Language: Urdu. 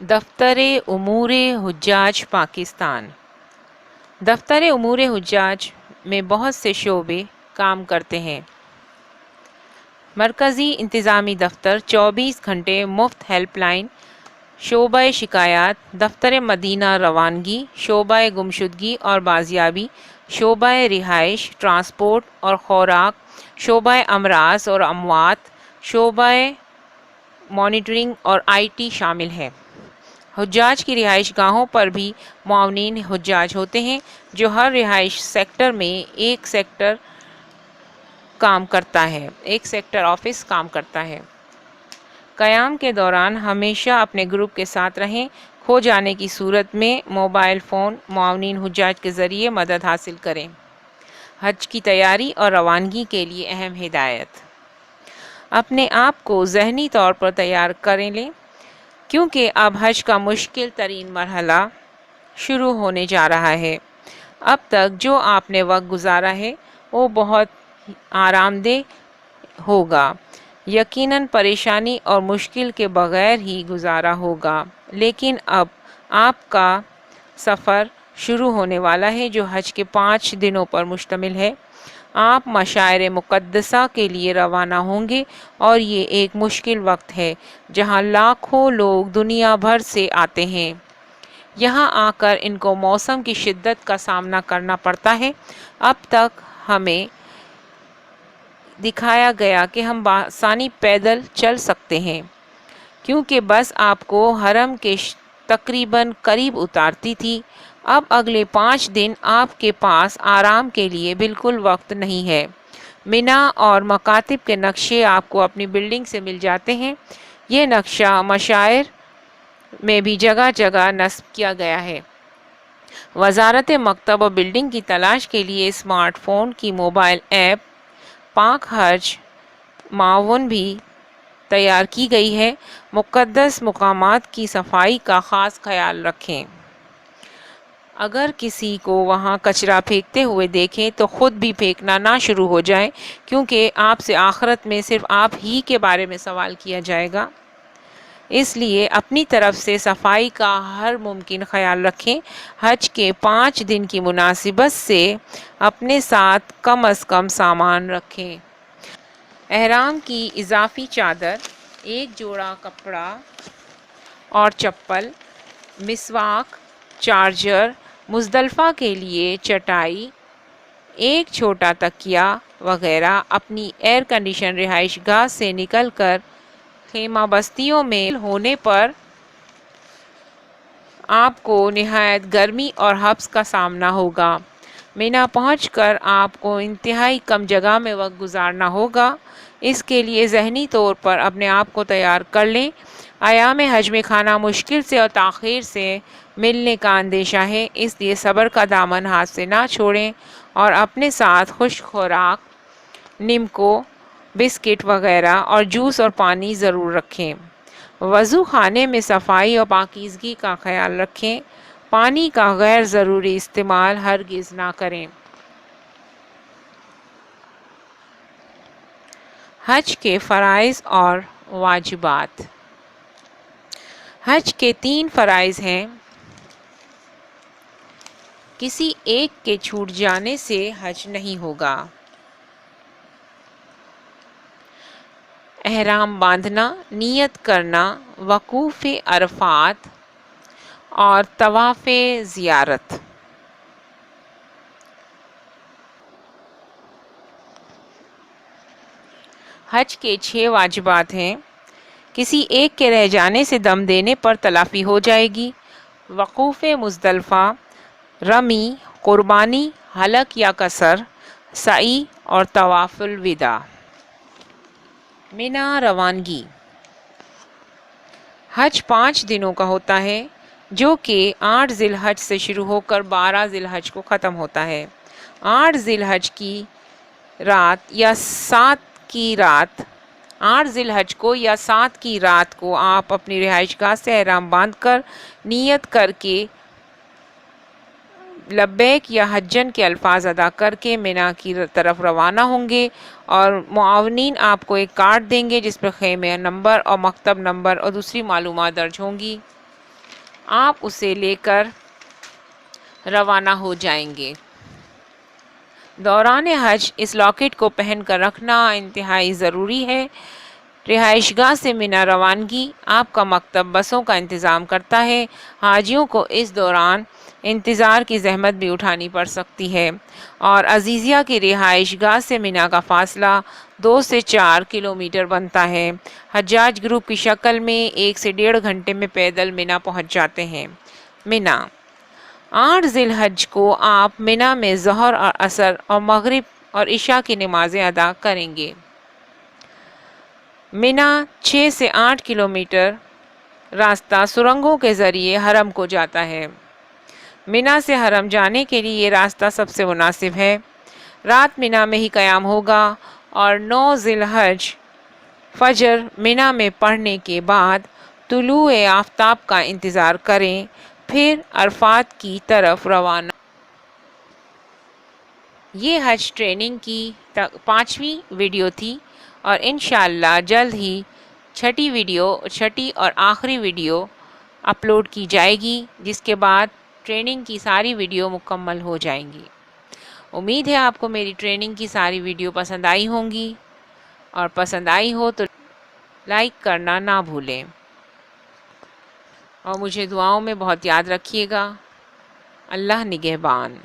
دفتر امور حجاج پاکستان۔ دفتر امور حجاج میں بہت سے شعبے کام کرتے ہیں۔ مرکزی انتظامی دفتر 24 گھنٹے مفت ہیلپ لائن، شعبہ شکایات، دفتر مدینہ روانگی، شعبہ گمشدگی اور بازیابی، شعبہ رہائش، ٹرانسپورٹ اور خوراک، شعبہ امراض اور اموات، شعبہ مانیٹرنگ اور آئی ٹی شامل ہے۔ حجاج کی رہائش گاہوں پر بھی معاونین حجاج ہوتے ہیں، جو ہر رہائش سیکٹر میں ایک سیکٹر آفس کام کرتا ہے۔ قیام کے دوران ہمیشہ اپنے گروپ کے ساتھ رہیں۔ کھو جانے کی صورت میں موبائل فون معاونین حجاج کے ذریعے مدد حاصل کریں۔ حج کی تیاری اور روانگی کے لیے اہم ہدایت۔ اپنے آپ کو ذہنی طور پر تیار کریں لیں، کیونکہ اب حج کا مشکل ترین مرحلہ شروع ہونے جا رہا ہے۔ اب تک جو آپ نے وقت گزارا ہے وہ بہت آرام دہ ہوگا، یقیناً پریشانی اور مشکل کے بغیر ہی گزارا ہوگا، لیکن اب آپ کا سفر شروع ہونے والا ہے جو حج کے 5 دنوں پر مشتمل ہے۔ آپ مشاعر مقدسہ کے لیے روانہ ہوں گے اور یہ ایک مشکل وقت ہے جہاں لاکھوں لوگ دنیا بھر سے آتے ہیں۔ یہاں آ کر ان کو موسم کی شدت کا سامنا کرنا پڑتا ہے۔ اب تک ہمیں دکھایا گیا کہ ہم بآسانی پیدل چل سکتے ہیں، کیونکہ بس آپ کو حرم کے تقریباً قریب اتارتی تھی۔ اب اگلے 5 دن آپ کے پاس آرام کے لیے بالکل وقت نہیں ہے۔ مینا اور مکاتب کے نقشے آپ کو اپنی بلڈنگ سے مل جاتے ہیں۔ یہ نقشہ مشاعر میں بھی جگہ جگہ نصب کیا گیا ہے۔ وزارت مکتب و بلڈنگ کی تلاش کے لیے اسمارٹ فون کی موبائل ایپ پاک حج معاون بھی تیار کی گئی ہے۔ مقدس مقامات کی صفائی کا خاص خیال رکھیں۔ اگر کسی کو وہاں کچرا پھینکتے ہوئے دیکھیں تو خود بھی پھینکنا نہ شروع ہو جائیں، کیونکہ آپ سے آخرت میں صرف آپ ہی کے بارے میں سوال کیا جائے گا۔ اس لیے اپنی طرف سے صفائی کا ہر ممکن خیال رکھیں۔ حج کے 5 دن کی مناسبت سے اپنے ساتھ کم از کم سامان رکھیں۔ احرام کی اضافی چادر، ایک جوڑا کپڑا اور چپل، مسواک، چارجر، مزدلفہ کے لیے چٹائی، ایک چھوٹا تکیہ وغیرہ۔ اپنی ایئر کنڈیشن رہائش گاہ سے نکل کر خیمہ بستیوں میں ہونے پر آپ کو نہایت گرمی اور حبس کا سامنا ہوگا۔ مینا پہنچ کر آپ کو انتہائی کم جگہ میں وقت گزارنا ہوگا۔ اس کے لیے ذہنی طور پر اپنے آپ کو تیار کر لیں۔ ایام حج میں کھانا مشکل سے اور تاخیر سے ملنے کا اندیشہ ہے، اس لیے صبر کا دامن ہاتھ سے نہ چھوڑیں اور اپنے ساتھ خشک خوراک، نمکو، بسکٹ وغیرہ اور جوس اور پانی ضرور رکھیں۔ وضو خانے میں صفائی اور پاکیزگی کا خیال رکھیں۔ پانی کا غیر ضروری استعمال ہرگز نہ کریں۔ حج کے فرائض اور واجبات۔ حج کے 3 فرائض ہیں۔ کسی ایک کے چھوٹ جانے سے حج نہیں ہوگا۔ احرام باندھنا، نیت کرنا، وقوف عرفات اور طواف زیارت۔ حج کے 6 واجبات ہیں۔ کسی ایک کے رہ جانے سے دم دینے پر تلافی ہو جائے گی۔ وقوف مزدلفہ، رمی، قربانی، حلق یا قصر، سعی اور طواف الوداع۔ مینا روانگی۔ حج 5 دنوں کا ہوتا ہے، جو کہ 8 ذی الحج سے شروع ہو کر 12 ذی الحج کو ختم ہوتا ہے۔ 8 ذی الحج کی رات یا 7 کی رات 8 ذی الحج کو یا 7 کی رات کو آپ اپنی رہائش گاہ سے احرام باندھ کر نیت کر کے لبیک یا حجن کے الفاظ ادا کر کے مینا کی طرف روانہ ہوں گے، اور معاونین آپ کو ایک کارڈ دیں گے جس پر خیمہ نمبر اور مکتب نمبر اور دوسری معلومات درج ہوں گی۔ آپ اسے لے کر روانہ ہو جائیں گے۔ دوران حج اس لاکٹ کو پہن کر رکھنا انتہائی ضروری ہے۔ رہائش گاہ سے منا روانگی، آپ کا مکتب بسوں کا انتظام کرتا ہے۔ حاجیوں کو اس دوران انتظار کی زحمت بھی اٹھانی پڑ سکتی ہے، اور عزیزیہ کی رہائش گاہ سے منا کا فاصلہ 2 سے 4 کلومیٹر بنتا ہے۔ حجاج گروپ کی شکل میں 1 سے 1.5 گھنٹے میں پیدل منا پہنچ جاتے ہیں۔ منا 8 ذی الحج کو آپ منا میں ظہر اور عصر اور مغرب اور عشاء کی نمازیں ادا کریں گے۔ منا 6 سے 8 کلومیٹر راستہ سرنگوں کے ذریعے حرم کو جاتا ہے۔ منا سے حرم جانے کے لیے یہ راستہ سب سے مناسب ہے۔ رات منا میں ہی قیام ہوگا اور 9 ذی الحج فجر منا میں پڑھنے کے بعد طلوع آفتاب کا انتظار کریں، پھر عرفات کی طرف روانہ۔ یہ حج ٹریننگ کی 5ویں ویڈیو تھی، اور انشاءاللہ جلد ہی چھٹی اور آخری ویڈیو اپلوڈ کی جائے گی، جس کے بعد ٹریننگ کی ساری ویڈیو مکمل ہو جائیں گی۔ امید ہے آپ کو میری ٹریننگ کی ساری ویڈیو پسند آئی ہوں گی، اور پسند آئی ہو تو لائک کرنا نہ بھولیں، اور مجھے دعاؤں میں بہت یاد رکھیے گا۔ اللہ نگہبان۔